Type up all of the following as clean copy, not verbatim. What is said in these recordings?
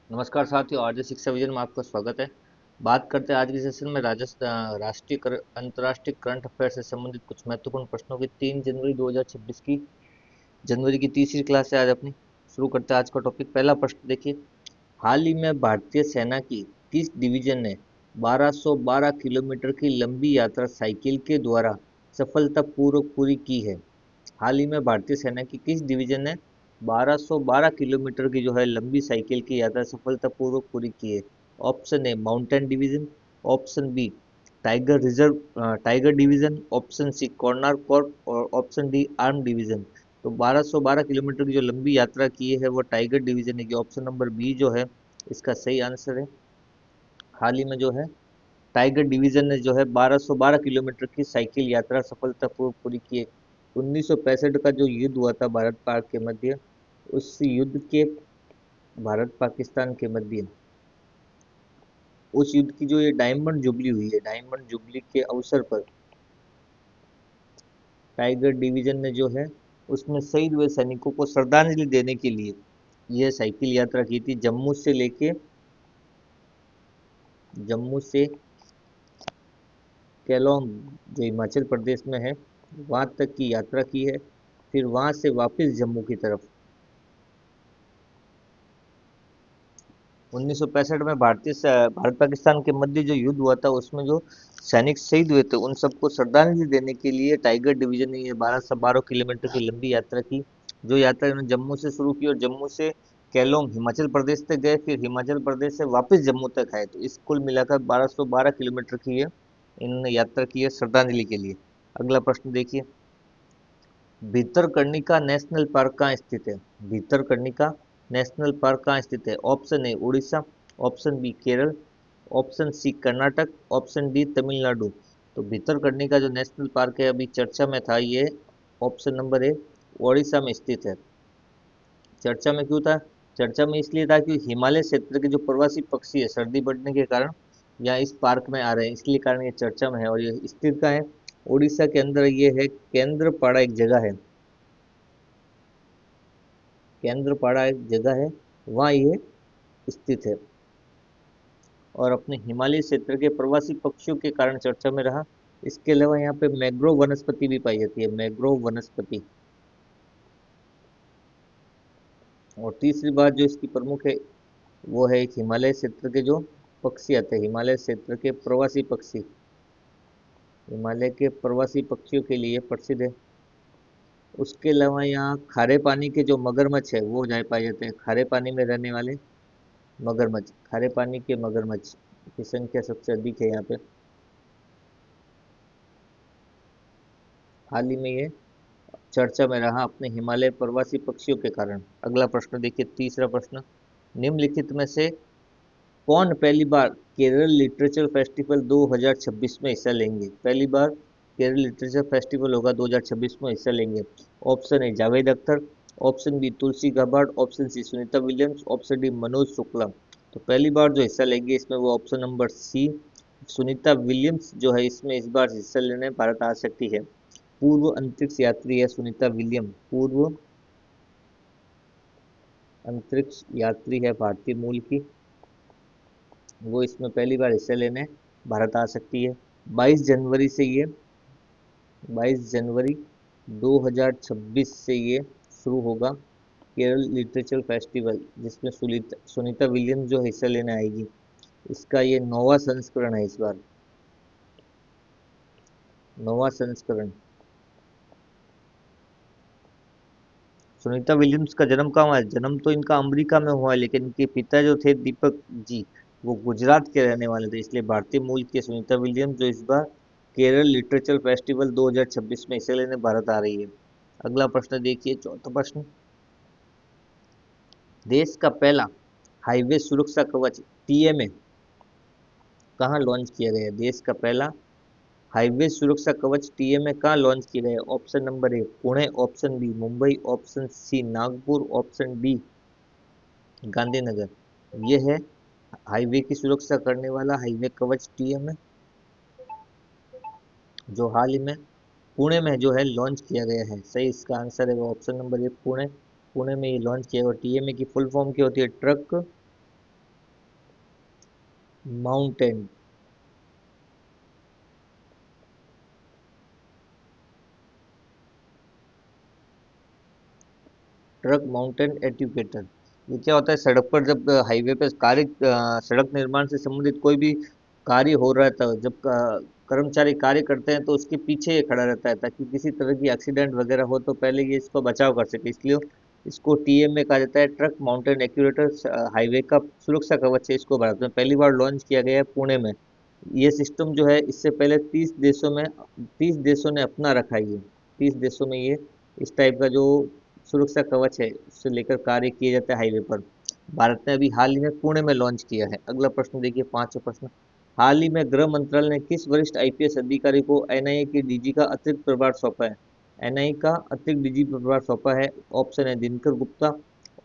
नमस्कार साथियों, आरजे शिक्षा विजन में आपका स्वागत है। बात करते हैं आज के सेशन में राजस्थान अंतर्राष्ट्रीय करंट अफेयर से संबंधित कुछ महत्वपूर्ण प्रश्नों की 3 जनवरी 2026 की जनवरी की तीसरी क्लास है आज अपनी। शुरू करते हैं आज का टॉपिक। पहला प्रश्न देखिए, हाल ही में भारतीय सेना की किस डिवीजन ने 1212 किलोमीटर की लंबी यात्रा साइकिल के द्वारा सफलतापूर्वक पूरी की है? हाल ही में भारतीय सेना की किस डिवीजन ने 1212 किलोमीटर की जो है लंबी साइकिल की यात्रा सफलतापूर्वक पूरी की है? Option A mountain division, option B tiger division, option C corner corp और ऑप्शन डी आर्म डिवीजन। तो 1212 किलोमीटर की जो लंबी यात्रा की है वो टाइगर डिवीजन है कि ऑप्शन नंबर बी जो है इसका सही आंसर है। हाल ही में जो है टाइगर डिवीजन ने जो है 1212 किलोमीटर की साइकिल यात्रा सफलतापूर्वक पूरी की है। 1965 का जो युद्ध हुआ था भारत पाक के मध्य, उस युद्ध के भारत पाकिस्तान के मध्य उस युद्ध की जो ये डायमंड जुबली हुई है, डायमंड जुबली के अवसर पर टाइगर डिवीजन ने जो है उसमें शहीद हुए सैनिकों को श्रद्धांजलि देने के लिए यह साइकिल यात्रा की थी। जम्मू से केलोंग जो हिमाचल प्रदेश में है वहां तक की यात्रा की है, फिर वहां से वापस जम्मू की तरफ। 1965 में भारत पाकिस्तान के मध्य जो युद्ध हुआ था उसमें जो सैनिक शहीद हुए थे उन सबको श्रद्धांजलि देने के लिए टाइगर डिवीजन ने ये 1212 किलोमीटर की लंबी यात्रा की। जो यात्रा इन्होंने जम्मू से शुरू की और जम्मू से केलोंग हिमाचल प्रदेश तक गए, फिर हिमाचल प्रदेश से वापस जम्मू तक आए। तो इस कुल मिलाकर 1212 किलोमीटर की ये इन्होंने यात्रा की है श्रद्धांजलि के लिए। अगला प्रश्न देखिए, भितरकनिका नेशनल पार्क कहाँ स्थित है? भितरकनिका नेशनल पार्क कहाँ स्थित है? Option A Orissa, option B Kerala, option C Karnataka, option D Tamil Nadu. तो भितरकनिका जो नेशनल पार्क है अभी चर्चा में था, ये ऑप्शन नंबर ए उड़ीसा में स्थित है। चर्चा में क्यों था? चर्चा में इसलिए था कि हिमालय क्षेत्र के जो प्रवासी पक्षी है सर्दी बढ़ने के कारण यहाँ इस पार्क में आ रहे हैं, इसलिए कारण ये चर्चा में है। और ये स्थित कहाँ है? उड़ीसा के अंदर ये है, केंद्रपाड़ा एक जगह है। केंद्रपाड़ा एक जगह है, वहाँ ये स्थित है और अपने हिमालय क्षेत्र के प्रवासी पक्षियों के कारण चर्चा में रहा। इसके अलावा यहाँ पे मैग्रोव वनस्पति भी पाई जाती है, मैग्रोव वनस्पति। और तीसरी बात जो इसकी प्रमुख है वो है एक हिमालय क्षेत्र के जो पक्षी आते हैं, हिमालय क्षेत्र के प्रवासी पक्षी, हिमालय के प्रवासी पक्षियों के लिए प्रसिद्ध है। उसके अलावा यहाँ खारे पानी के जो मगरमच्छ है वो जाए पाए जाते हैं, खारे पानी में रहने वाले मगरमच्छ, खारे पानी के मगरमच्छ की संख्या सबसे अधिक है यहाँ पे। हाल ही में ये चर्चा में रहा अपने हिमालय प्रवासी पक्षियों के कारण। अगला प्रश्न देखिए, तीसरा प्रश्न, निम्नलिखित में से कौन पहली बार केरल लिटरेचर फेस्टिवल 2026 में हिस्सा लेंगे? पहली बार केरल लिटरेचर फेस्टिवल होगा 2026 में, हिस्सा लेंगे। Option A Javed Akhtar, option B Tulsi Gabbard, option C Sunita Williams, option D Manoj Shukla. तो पहली बार जो हिस्सा लेंगे इसमें वो option number C Sunita Williams जो है इसमें इस बार हिस्सा लेने भारत आ सकती है। पूर्व अंतरिक्ष यात्री है सुनीता विलियम, पूर्व अंतरिक्ष यात्री है भारतीय मूल की, वो इसमें पहली बार हिस्सा लेने भारत आ सकती है। 22 जनवरी से ये 22 जनवरी 2026 से ये शुरू होगा केरल लिटरेचर फेस्टिवल, जिसमें सुनीता विलियम्स जो हिस्सा लेने आएगी। इसका ये नौवां संस्करण है इस बार, नौवां संस्करण। सुनीता विलियम्स का जन्म कहाँ हुआ है? जन्म तो इनका अमेरिका में हुआ है, लेकिन इनके पिता जो थे दीपक जी वो गुजरात के रहने वाले थे, इसलिए भारतीय मूल के सुनीता विलियम्स जो इस बार केरल लिटरेचर फेस्टिवल 2026 में हिस्सा लेने भारत आ रही है। अगला प्रश्न देखिए, चौथा प्रश्न, देश का पहला हाईवे सुरक्षा कवच टीएमए कहाँ लॉन्च किया गया है? देश का पहला हाईवे सुरक्षा कवच टीएमए कहाँ लॉन्च किया गया है? Option number A Pune, option B Mumbai, option C Nagpur, option D Gandhinagar. ये है हाईवे की सुरक्षा करने वाला हाईवे कवच टीएमए जो हाल ही में पुणे में जो है लॉन्च किया गया है। सही इसका आंसर है वो option number A Pune, Pune में ये लॉन्च किया गया। टीएमए की फुल फॉर्म क्या होती है? Truck mountain. Truck mountain educator. ये क्या होता है, सड़क पर जब हाईवे पे सड़क निर्माण से संबंधित कोई भी कार्य हो रहा था, जब कर्मचारी कार्य करते हैं तो उसके पीछे ये खड़ा रहता है ताकि किसी तरह की एक्सीडेंट वगैरह हो तो पहले ये इसको बचाव कर सके, इसलिए इसको टीएमए कहा जाता है, ट्रक माउंटेन एक्यूरेटर। हाईवे का सुरक्षा कवच है, इसको भारत में पहली बार लॉन्च किया गया है पुणे में। ये सिस्टम जो है इससे पहले 30 देशों ने अपना रखा है। ये 30 देशों में ये इस टाइप का जो सुरक्षा कवच है उससे लेकर कार्य किए जाते हैं हाईवे पर। भारत ने अभी हाल ही में पुणे में लॉन्च किया है। अगला प्रश्न देखिए, पांचवा प्रश्न। हाल ही में गृह मंत्रालय ने किस वरिष्ठ आईपीएस अधिकारी को एनआईए के डीजी का अतिरिक्त प्रभार सौंपा है? एनआईए का अतिरिक्त डीजी प्रभार सौंपा है। ऑप्शन है Dinkar Gupta,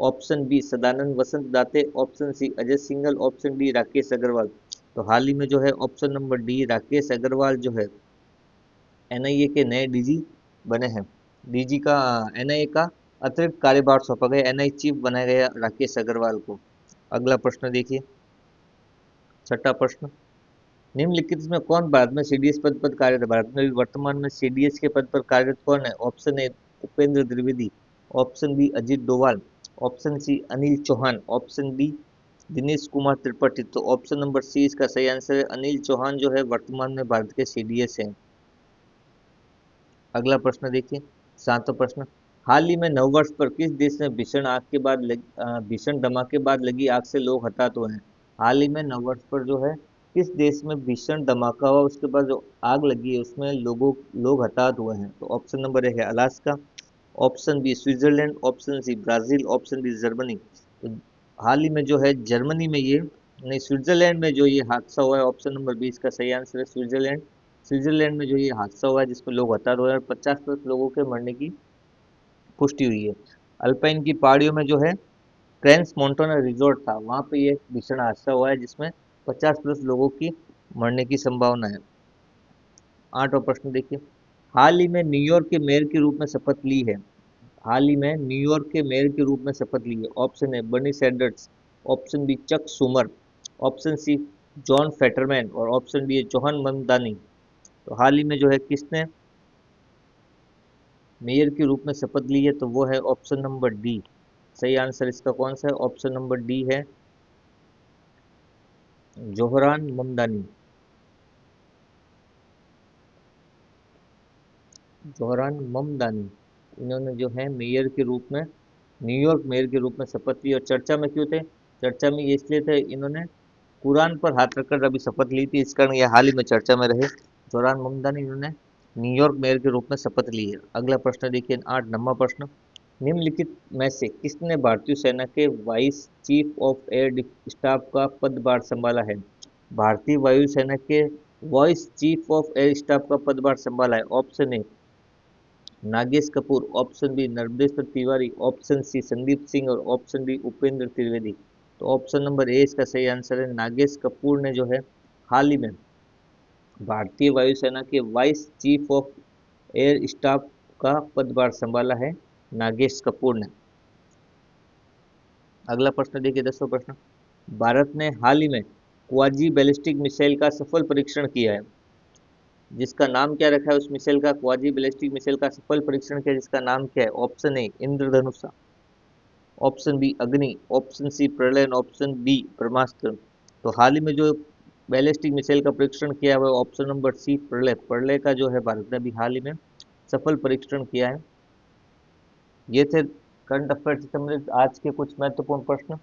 option B Sadanand Vasant Date, option C Ajay Singhal, option D Rakesh Agrawal. तो हाल ही में जो है option number D Rakesh Agrawal जो है एनआईए के नए डीजी बने हैं। डीजी का एनआईए का अतिरिक्त कार्यभार सौंपा गया, एनआई चीफ बनाया गया राकेश अग्रवाल को। अगला प्रश्न देखिए, छठा प्रश्न। निम्नलिखित में कौन भारत में सीडीएस पद पर कार्यरत है? भारत में भी वर्तमान में सीडीएस के पद पर कार्यरत कौन है? Option A Upendra Dwivedi, option B Ajit Doval, option C Anil Chauhan, option D Dinesh Kumar Tripathi. तो ऑप्शन नंबर सी इसका सही आंसर है, अनिल चौहान जो है वर्तमान में भारत के सीडीएस हैं। अगला प्रश्न देखिए, सातवां प्रश्न। हाल ही में नववर्ष पर किस देश में भीषण धमाके बाद लगी आग से लोग हताहत हुए हैं? हाल ही में नववर्ष पर जो है किस देश में भीषण धमाका हुआ, उसके बाद जो आग लगी है उसमें लोग हताहत हुए हैं? तो ऑप्शन नंबर ए है Alaska, option B Switzerland, option C Brazil, option D Germany. तो हाल ही में जो है जर्मनी में ये नहीं, स्विट्जरलैंड में जो ये हादसा हुआ है, ऑप्शन नंबर बी इसका सही आंसर है, स्विट्जरलैंड। स्विट्जरलैंड में जो ये हादसा हुआ है जिसमें लोग हताहत हुए हैं और 50+ लोगों के मरने की पुष्टि हुई है। अल्पाइन की पहाड़ियों में जो है क्रेंस मोंटाना रिजॉर्ट था, वहां पे ये भीषण हादसा हुआ है जिसमें 50+ लोगों की मरने की संभावना है। आठवां प्रश्न देखिए, हाल ही में न्यूयॉर्क के मेयर के रूप में शपथ ली है? हाल ही में न्यूयॉर्क के मेयर के रूप में शपथ ली है। ऑप्शन है बर्नी सैंडर्स, ऑप्शन बी चक सुमर, ऑप्शन सी जॉन फेटरमैन और ऑप्शन डी है जोहन ममदानी। तो हाल ही में जो है किसने मेयर के रूप में शपथ ली है? तो वो है ऑप्शन नंबर डी। सही आंसर इसका कौन सा है? ऑप्शन नंबर डी है जोहरान ममदानी। जोहरान ममदानी इन्होंने जो है मेयर के रूप में न्यूयॉर्क मेयर के रूप में शपथ ली। और चर्चा में क्यों थे? चर्चा में ये इसलिए थे, इन्होंने कुरान पर हाथ रखकर अभी शपथ ली थी, इस कारण ये हाल ही में चर्चा में रहे। जोहरान ममदानी इन्होंने न्यूयॉर्क मेयर के रूप में शपथ ली है। अगला प्रश्न देखिए, 8 नंबर प्रश्न। निम्नलिखित में से किसने भारतीय सेना के vice chief of air staff का पदभार संभाला है? भारतीय वायुसेना के vice chief of air staff का पदभार संभाला है। Option A Nagesh Kapoor, option B Narmadeshwar Tiwari, option C Sandeep Singh और ऑप्शन डी उपेंद्र त्रिवेदी। तो ऑप्शन नंबर ए इसका सही आंसर है, नागेश कपूर ने जो है हाल ही में भारतीय वायुसेना के vice chief of air staff का पदभार संभाला है, नागेश कपूर ने। अगला प्रश्न देखिए, 10वां प्रश्न। भारत ने हाल ही में क्वाजी बैलिस्टिक मिसाइल का सफल परीक्षण किया है, जिसका नाम क्या रखा है उस मिसाइल का? क्वाजी बैलिस्टिक मिसाइल का सफल परीक्षण किया जिसका नाम क्या है? ऑप्शन ए इंद्रधनुषा, ऑप्शन बी अग्नि, ऑप्शन सी प्रलय, ऑप्शन डी ब्रह्मास्त्र। तो हाल ही में जो बैलिस्टिक मिसाइल का परीक्षण किया है वो ऑप्शन नंबर सी प्रलय, प्रलय का जो है भारत ने अभी हाल ही में सफल परीक्षण किया है। ये थे करंट अफेयर से संबंधित आज के कुछ महत्वपूर्ण प्रश्न।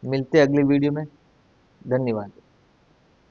मिलते हैं अगली वीडियो में। धन्यवाद।